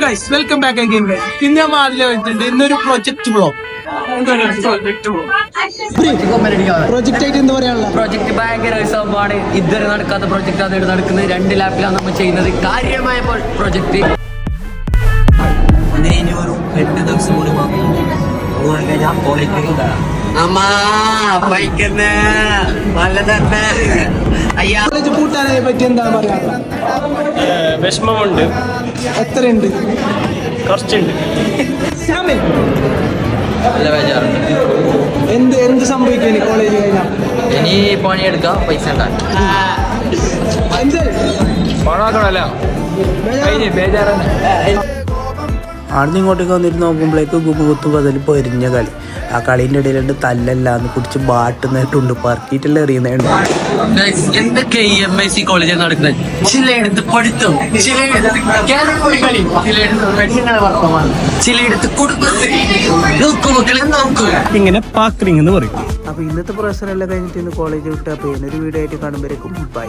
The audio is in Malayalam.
Guys welcome back again guys. ഇന്ന് ഞാൻ ആദ്യം വെച്ചിട്ടുണ്ട് ഇന്നൊരു പ്രൊജക്ട് ബ്ലോഗ്. പ്രൊജക്ട് ആയിട്ട് എന്താ പറയാനുള്ള പ്രോജക്ട് ഭയങ്കര സംഭവമാണ്. ഇതുവരെ നടക്കാത്ത പ്രോജക്റ്റ് അതായിട്ട് നടക്കുന്നത്. 2 ലാപ്പിലാണ് നമ്മൾ ചെയ്യുന്നത്. കാര്യമായ പ്രോജക്റ്റ്. ഒരു 8 ദിവസം കൂടി കോളേജ് പൂട്ടാനെ പറ്റി എന്താ പറയാ? വിഷമമുണ്ട്, എത്രയുണ്ട്? കുറച്ചുണ്ട്. നല്ല ബേജാറുണ്ട്. എന്ത് സംഭവിക്കും ഇനി കോളേജ് കഴിഞ്ഞാൽ? ഇനി പണിയെടുക്കാം, പൈസ ഉണ്ടാക്കാം. പണമാക്കണമല്ല, കഴിഞ്ഞ് ബേജാറാണ്. ആടുന്ന് ഇങ്ങോട്ടേക്ക് വന്നിട്ട് നോക്കുമ്പോഴേക്ക് കുത്തും പതിൽ പൊരിഞ്ഞ കളി. ആ കളീൻ്റെ ഇടയിലുണ്ട് തല്ലല്ലാന്ന് കുടിച്ച് ബാട്ടുന്നതായിട്ടുണ്ട്, പറക്കിയിട്ടെല്ലാം എറിയുന്നുണ്ട്. എന്തൊക്കെ ഈ MIC കോളേജിൽ നടക്കുന്നത്? ചിലയിടത്ത് പഠിത്തം, ചിലയിടത്ത് കളി, ചിലയിടത്ത് കുടുംബശ്രീ. നോക്കൂ മക്കളെ, നോക്കൂ. ഇങ്ങനെ പാക്രിങ് എന്ന് പറയും. അപ്പോൾ ഇന്നത്തെ പ്രൊഫസറെല്ലാം കഴിഞ്ഞിട്ട് ഇന്ന് കോളേജ് വിട്ട് അപ്പോൾ ഒരു വീഡിയോ ആയിട്ട് കാണുമ്പോഴേക്കും ബൈ.